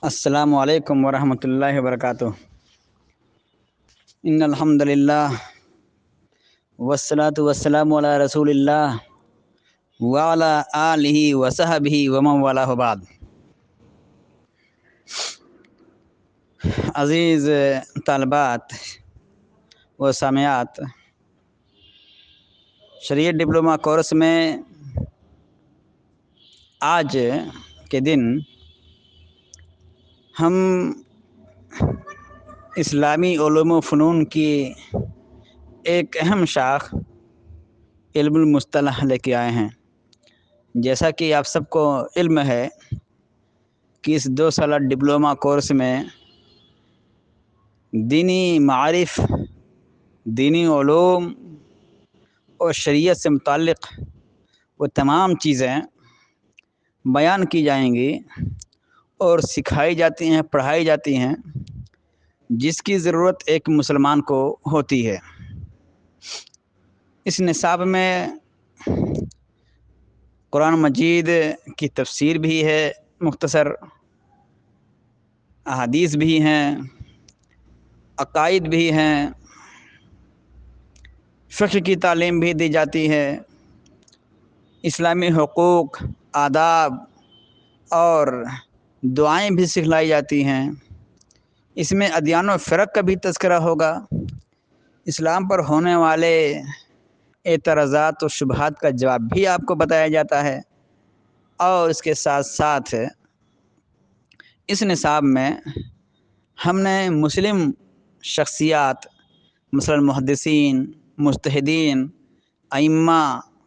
السلام علیکم ورحمۃ اللہ وبرکاتہ۔ ان الحمد للہ والصلاۃ والسلام علی رسول اللہ وعلی آلہ وصحبہ ومن والہ بعد۔ عزیز طالبات و سامعات، شریعت ڈپلومہ کورس میں آج کے دن ہم اسلامی علوم و فنون کی ایک اہم شاخ علم المصطلح لے کے آئے ہیں۔ جیسا کہ آپ سب کو علم ہے کہ اس 2 سالہ ڈپلومہ کورس میں دینی معارف، دینی علوم اور شریعت سے متعلق وہ تمام چیزیں بیان کی جائیں گی اور سکھائی جاتی ہیں، پڑھائی جاتی ہیں، جس کی ضرورت ایک مسلمان کو ہوتی ہے۔ اس نصاب میں قرآن مجید کی تفسیر بھی ہے، مختصر احادیث بھی ہیں، عقائد بھی ہیں، فقہ کی تعلیم بھی دی جاتی ہے، اسلامی حقوق، آداب اور دعائیں بھی سکھلائی جاتی ہیں۔ اس میں ادیان و فرق کا بھی تذکرہ ہوگا، اسلام پر ہونے والے اعتراضات و شبہات کا جواب بھی آپ کو بتایا جاتا ہے، اور اس کے ساتھ ساتھ اس نصاب میں ہم نے مسلم شخصیات، مثلا محدثین، مجتہدین، ائمہ،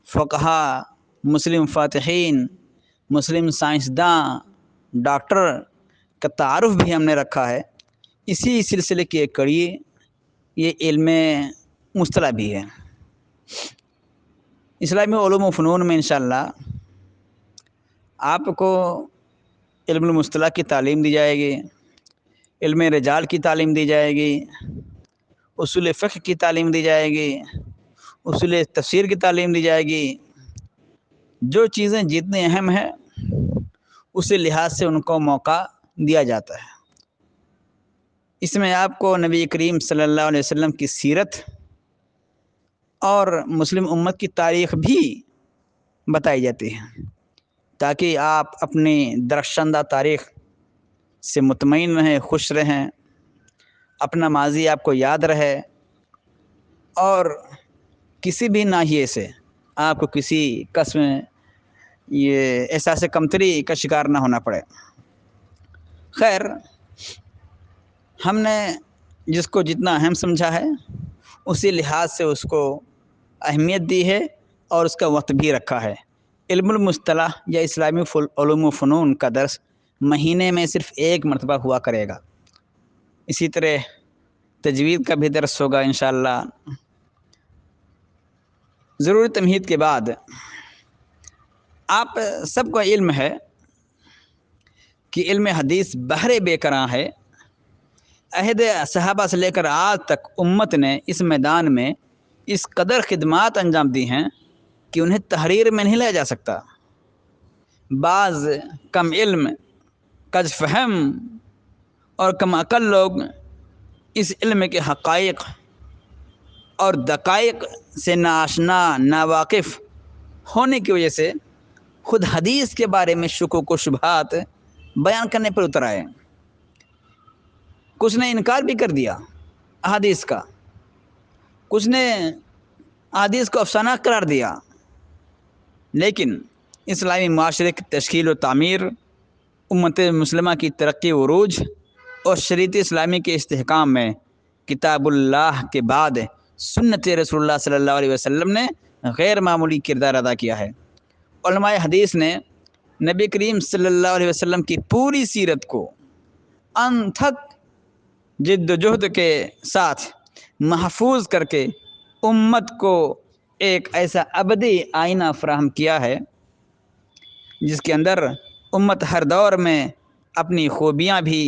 فقہا، مسلم فاتحین، مسلم سائنسداں، ڈاکٹر کا تعارف بھی ہم نے رکھا ہے۔ اسی سلسلے کی ایک کڑی یہ علم مصطلح بھی ہے۔ اسلامی علوم و فنون میں انشاءاللہ آپ کو علم المصطلح کی تعلیم دی جائے گی، علم رجال کی تعلیم دی جائے گی، اصول فقہ کی تعلیم دی جائے گی، اصول تفسیر کی تعلیم دی جائے گی۔ جو چیزیں جتنی اہم ہیں اسی لحاظ سے ان کو موقع دیا جاتا ہے۔ اس میں آپ کو نبی کریم صلی اللہ علیہ وسلم کی سیرت اور مسلم امت کی تاریخ بھی بتائی جاتی ہے، تاکہ آپ اپنی درخشندہ تاریخ سے مطمئن رہیں، خوش رہیں، اپنا ماضی آپ کو یاد رہے، اور کسی بھی ناحیے سے آپ کو کسی قسم یہ احساس کمتری کا شکار نہ ہونا پڑے۔ خیر، ہم نے جس کو جتنا اہم سمجھا ہے اسی لحاظ سے اس کو اہمیت دی ہے اور اس کا وقت بھی رکھا ہے۔ علم المصطلح یا اسلامی علوم و فنون کا درس مہینے میں صرف 1 مرتبہ ہوا کرے گا۔ اسی طرح تجوید کا بھی درس ہوگا انشاءاللہ۔ ضروری تمہید کے بعد آپ سب کو علم ہے کہ علم حدیث بحر بے کراں ہے۔ عہد صحابہ سے لے کر آج تک امت نے اس میدان میں اس قدر خدمات انجام دی ہیں کہ انہیں تحریر میں نہیں لایا جا سکتا۔ بعض کم علم، کج فہم اور کم عقل لوگ اس علم کے حقائق اور دقائق سے ناآشنا، ناواقف ہونے کی وجہ سے خود حدیث کے بارے میں شکوک و شبہات بیان کرنے پر اتر آئے۔ کچھ نے انکار بھی کر دیا احادیث کا، کچھ نے احادیث کو افسانہ قرار دیا، لیکن اسلامی معاشرے کی تشکیل و تعمیر، امت مسلمہ کی ترقی و عروج اور شریعت اسلامی کے استحکام میں کتاب اللہ کے بعد سنت رسول اللہ صلی اللہ علیہ وسلم نے غیر معمولی کردار ادا کیا ہے۔ علماء حدیث نے نبی کریم صلی اللہ علیہ وسلم کی پوری سیرت کو انتھک جد و جہد کے ساتھ محفوظ کر کے امت کو ایک ایسا ابدی آئینہ فراہم کیا ہے جس کے اندر امت ہر دور میں اپنی خوبیاں بھی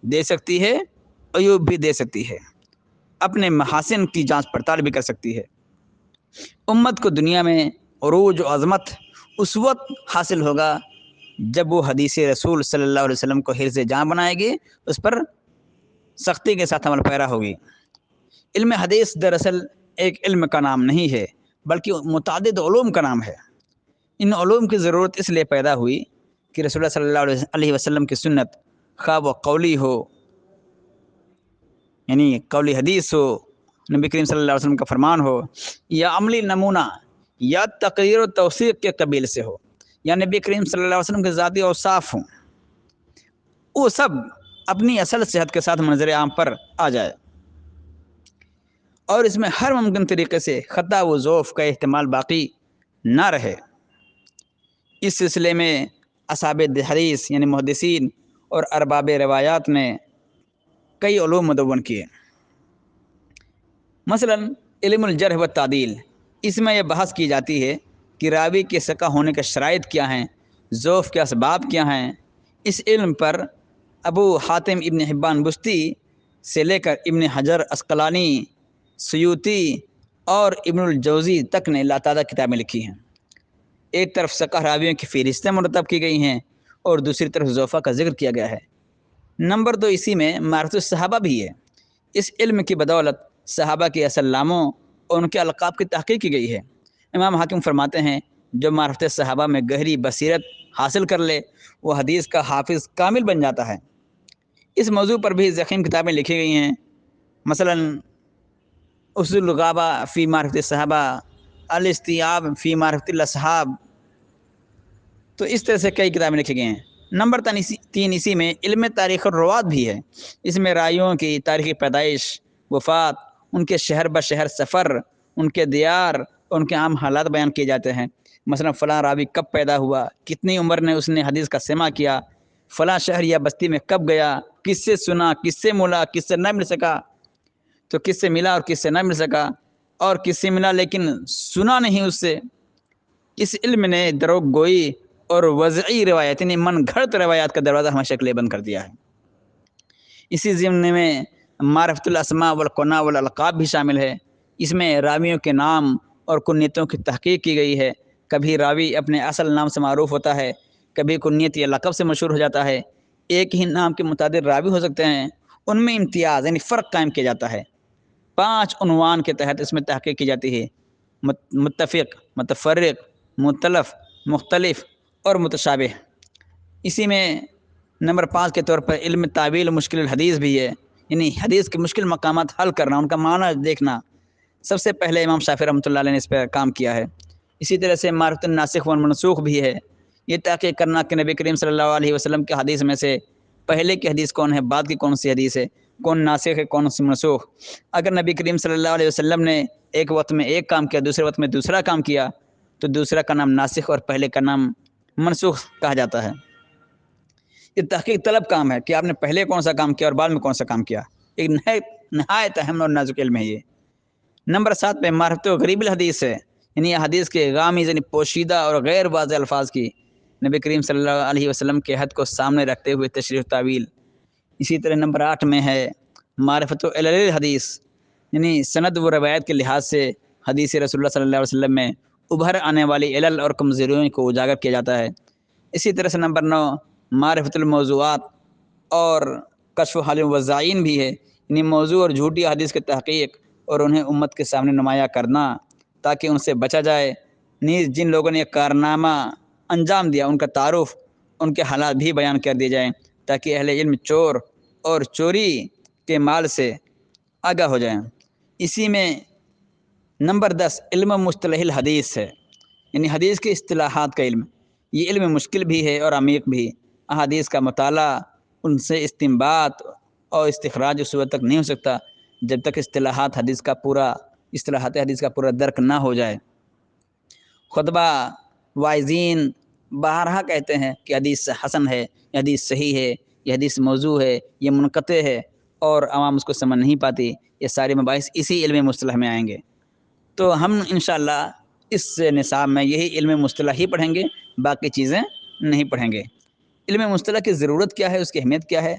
دے سکتی ہے، عیوب بھی دے سکتی ہے، اپنے محاسن کی جانچ پڑتال بھی کر سکتی ہے۔ امت کو دنیا میں عروج و عظمت اس وقت حاصل ہوگا جب وہ حدیث رسول صلی اللہ علیہ وسلم کو حرز جاں بنائے گی، اس پر سختی کے ساتھ عمل پیرا ہوگی۔ علم حدیث دراصل ایک علم کا نام نہیں ہے، بلکہ متعدد علوم کا نام ہے۔ ان علوم کی ضرورت اس لیے پیدا ہوئی کہ رسول اللہ صلی اللہ علیہ وسلم کی سنت، خواہ وہ قولی ہو یعنی قولی حدیث ہو، نبی کریم صلی اللہ علیہ وسلم کا فرمان ہو، یا عملی نمونہ یا تقریر و توثیق کے قبیل سے ہو، یا نبی کریم صلی اللہ علیہ وسلم کے ذاتی اوصاف ہوں، وہ سب اپنی اصل صحت کے ساتھ منظر عام پر آ جائے، اور اس میں ہر ممکن طریقے سے خطا و ضعف کا احتمال باقی نہ رہے۔ اس سلسلے میں اصحاب حدیث یعنی محدثین اور ارباب روایات نے کئی علوم مدون کیے۔ مثلا علم الجرح و تعدیل، اس میں یہ بحث کی جاتی ہے کہ راوی کے ثقہ ہونے کے شرائط کیا ہیں، ضعف کے اسباب کیا ہیں۔ اس علم پر ابو حاتم ابن حبان بستی سے لے کر ابن حجر عسقلانی، سیوطی اور ابن الجوزی تک نے لاتعداد کتابیں لکھی ہیں۔ ایک طرف ثقہ راویوں کی فہرستیں مرتب کی گئی ہیں اور دوسری طرف ضعفاء کا ذکر کیا گیا ہے۔ نمبر 2، اسی میں معرفت الصحابہ بھی ہے۔ اس علم کی بدولت صحابہ کے اصل ناموں اور ان کے القاب کی تحقیق کی گئی ہے۔ امام حاکم فرماتے ہیں جو معرفت صحابہ میں گہری بصیرت حاصل کر لے وہ حدیث کا حافظ کامل بن جاتا ہے۔ اس موضوع پر بھی ضخیم کتابیں لکھی گئی ہیں، مثلا اصول الغابہ فی معرفت الصحابہ، الاستیاب فی معرفت الاصحاب، تو اس طرح سے کئی کتابیں لکھی گئی ہیں۔ نمبر 3، اسی میں علم تاریخ الروات بھی ہے۔ اس میں راویوں کی تاریخی پیدائش، وفات، ان کے شہر بشہر سفر، ان کے دیار اور ان کے عام حالات بیان کیے جاتے ہیں۔ مثلا فلاں راوی کب پیدا ہوا، کتنی عمر نے اس نے حدیث کا سماع کیا، فلاں شہر یا بستی میں کب گیا، کس سے سنا، کس سے ملا، کس سے نہ مل سکا، تو کس سے ملا اور کس سے نہ مل سکا، اور کس سے ملا لیکن سنا نہیں اس سے۔ اس علم نے دروغ گوئی اور وضعی روایت یعنی من گھڑت روایات کا دروازہ ہمیشہ کے لیے بند کر دیا ہے۔ اسی ضمن میں معرفت الاسماء والکناء والالقاب بھی شامل ہے۔ اس میں راویوں کے نام اور کنیتوں کی تحقیق کی گئی ہے۔ کبھی راوی اپنے اصل نام سے معروف ہوتا ہے، کبھی کنیت یا لقب سے مشہور ہو جاتا ہے۔ ایک ہی نام کے متعدد راوی ہو سکتے ہیں، ان میں امتیاز یعنی فرق قائم کیا جاتا ہے۔ 5 عنوان کے تحت اس میں تحقیق کی جاتی ہے: متفق، متفرق، مختلف، مختلف اور متشابہ۔ اسی میں نمبر 5 کے طور پر علم تعویل مشکل الحدیث بھی ہے، یعنی حدیث کے مشکل مقامات حل کرنا، ان کا معنی دیکھنا۔ سب سے پہلے امام شافعی رحمۃ اللہ علیہ نے اس پہ کام کیا ہے۔ اسی طرح سے معرفت الناسخ والمنسوخ بھی ہے، یہ تحقیق کرنا کہ نبی کریم صلی اللہ علیہ وسلم کے حدیث میں سے پہلے کی حدیث کون ہے، بعد کی کون سی حدیث ہے، کون ناسخ ہے، کون سی منسوخ۔ اگر نبی کریم صلی اللہ علیہ وسلم نے ایک وقت میں ایک کام کیا، دوسرے وقت میں دوسرا کام کیا، تو دوسرا کا نام ناسخ اور پہلے کا نام منسوخ کہا جاتا ہے۔ یہ تحقیق طلب کام ہے کہ آپ نے پہلے کون سا کام کیا اور بعد میں کون سا کام کیا۔ ایک نہایت اہم اور نازک علم ہے یہ۔ نمبر 7 پہ معرفت و غریب الحدیث ہے، یعنی حدیث کے غامض یعنی پوشیدہ اور غیر واضح الفاظ کی نبی کریم صلی اللہ علیہ وسلم کے عہد کو سامنے رکھتے ہوئے تشریح و تعویل۔ اسی طرح نمبر 8 میں ہے معرفت و علل الحدیث، یعنی سند و روایت کے لحاظ سے حدیث رسول اللہ صلی اللہ علیہ وسلم میں ابھر آنے والی علل اور کمزوریوں کو اجاگر کیا جاتا ہے۔ اسی طرح سے نمبر 9 معرفت الموضوعات اور کشف حال الوضاعین بھی ہے، یعنی موضوع اور جھوٹی حدیث کی تحقیق اور انہیں امت کے سامنے نمایاں کرنا تاکہ ان سے بچا جائے۔ نیز جن لوگوں نے کارنامہ انجام دیا ان کا تعارف، ان کے حالات بھی بیان کر دیے جائیں تاکہ اہل علم چور اور چوری کے مال سے آگاہ ہو جائیں۔ اسی میں نمبر 10 علم مصطلح الحدیث ہے، یعنی حدیث کے اصطلاحات کا علم۔ یہ علم مشکل بھی ہے اور عمیق بھی۔ احادیث کا مطالعہ، ان سے استنباط اور استخراج اس وقت تک نہیں ہو سکتا جب تک اصطلاحات حدیث کا پورا درک نہ ہو جائے۔ خطبہ واعظین بارہا کہتے ہیں کہ حدیث حسن ہے، یہ حدیث صحیح ہے، یہ حدیث موضوع ہے، یہ منقطع ہے، اور عوام اس کو سمجھ نہیں پاتی۔ یہ سارے مباحث اسی علم مصطلح میں آئیں گے۔ تو ہم انشاءاللہ اس نصاب میں یہی علم مصطلح ہی پڑھیں گے، باقی چیزیں نہیں پڑھیں گے۔ علم مصطلح کی ضرورت کیا ہے، اس کی اہمیت کیا ہے؟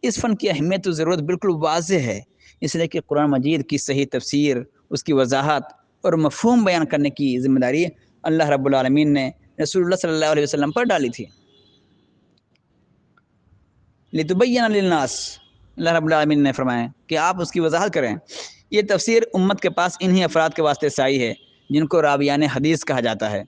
اس فن کی اہمیت و ضرورت بالکل واضح ہے، اس لیے کہ قرآن مجید کی صحیح تفسیر، اس کی وضاحت اور مفہوم بیان کرنے کی ذمہ داری اللہ رب العالمین نے رسول اللہ صلی اللہ علیہ وسلم پر ڈالی تھی۔ لتبین للناس، اللہ رب العالمین نے فرمایا کہ آپ اس کی وضاحت کریں۔ یہ تفسیر امت کے پاس انہی افراد کے واسطے سے آئی ہے جن کو راویان حدیث کہا جاتا ہے۔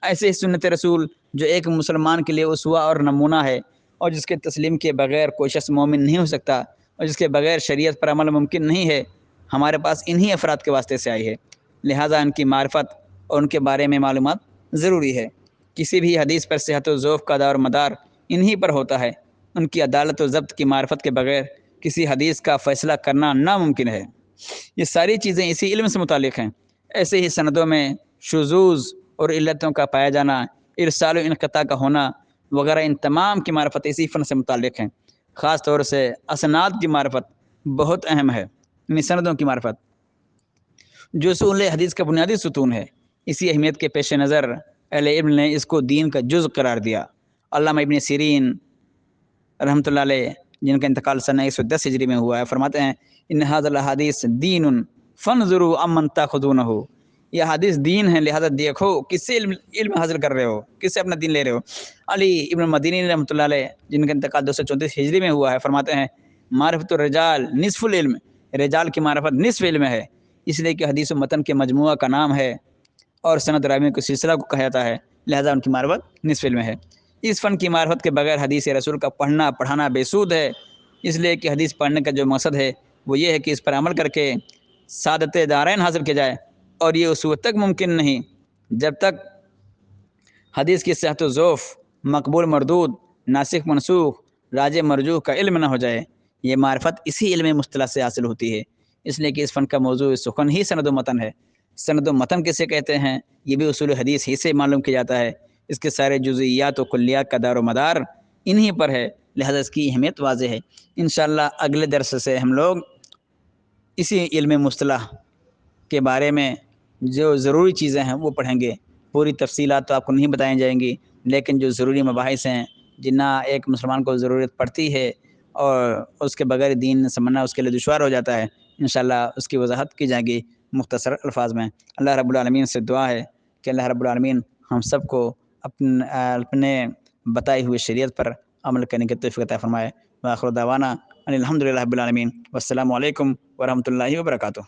ایسے ہی سنت رسول جو ایک مسلمان کے لیے اسوہ اور نمونہ ہے، اور جس کے تسلیم کے بغیر کوئی شخص مومن نہیں ہو سکتا، اور جس کے بغیر شریعت پر عمل ممکن نہیں ہے، ہمارے پاس انہی افراد کے واسطے سے آئی ہے۔ لہٰذا ان کی معرفت اور ان کے بارے میں معلومات ضروری ہے۔ کسی بھی حدیث پر صحت و ضعف کا دار و مدار انہی پر ہوتا ہے۔ ان کی عدالت و ضبط کی معرفت کے بغیر کسی حدیث کا فیصلہ کرنا ناممکن ہے۔ یہ ساری چیزیں اسی علم سے متعلق ہیں۔ ایسے ہی سندوں میں شذوذ اور علتوں کا پایا جانا، ارسال و انقطاع کا ہونا وغیرہ، ان تمام کی معرفت اسی فن سے متعلق ہیں۔ خاص طور سے اسناد کی معرفت بہت اہم ہے، یعنی سندوں کی معرفت، جو اصول حدیث کا بنیادی ستون ہے۔ اسی اہمیت کے پیش نظر اہل علم نے اس کو دین کا جز قرار دیا۔ علامہ ابن سیرین رحمۃ اللہ علیہ، جن کا انتقال سنہ 110 ہجری میں ہوا ہے، فرماتے ہیں ان ھذا الحدیث دین فانظروا امن تاخذونہ، یہ حدیث دین ہے، لہذا دیکھو کس سے علم حاصل کر رہے ہو، کس سے اپنا دین لے رہے ہو۔ علی ابن مدینی رحمۃ اللہ علیہ، جن کا انتقال 234 ہجری میں ہوا ہے، فرماتے ہیں معرفت الرجال نصف العلم، رجال کی معرفت نصف علم ہے، اس لیے کہ حدیث و متن کے مجموعہ کا نام ہے اور سند راویوں کے سلسلہ کو کہا جاتا ہے، لہذا ان کی معرفت نصف علم ہے۔ اس فن کی معرفت کے بغیر حدیث رسول کا پڑھنا پڑھانا بے سود ہے، اس لیے کہ حدیث پڑھنے کا جو مقصد ہے وہ یہ ہے کہ اس پر عمل کر کے سعادت دارین حاصل کیا جائے، اور یہ اس وقت تک ممکن نہیں جب تک حدیث کی صحت و ضعف، مقبول مردود، ناسخ منسوخ، راجع مرجوح کا علم نہ ہو جائے۔ یہ معرفت اسی علم مصطلح سے حاصل ہوتی ہے، اس لیے کہ اس فن کا موضوع سخن ہی سند و متن ہے۔ سند و متن کسے کہتے ہیں یہ بھی اصول حدیث ہی سے معلوم کیا جاتا ہے۔ اس کے سارے جزئیات و کلیات کا دار و مدار انہی پر ہے، لہذا اس کی اہمیت واضح ہے۔ انشاءاللہ اگلے درس سے ہم لوگ اسی علم مصطلح کے بارے میں جو ضروری چیزیں ہیں وہ پڑھیں گے۔ پوری تفصیلات تو آپ کو نہیں بتائی جائیں گی، لیکن جو ضروری مباحث ہیں جنہاں ایک مسلمان کو ضرورت پڑتی ہے اور اس کے بغیر دین سمجھنا اس کے لیے دشوار ہو جاتا ہے، انشاءاللہ اس کی وضاحت کی جائے گی مختصر الفاظ میں۔ اللہ رب العالمین سے دعا ہے کہ اللہ رب العالمین ہم سب کو اپنے بتائی ہوئے شریعت پر عمل کرنے کی توفیق عطا فرمائے۔ وآخر دعوانا ان الحمد للہ رب العالمین، والسلام علیکم ورحمۃ اللہ وبرکاتہ۔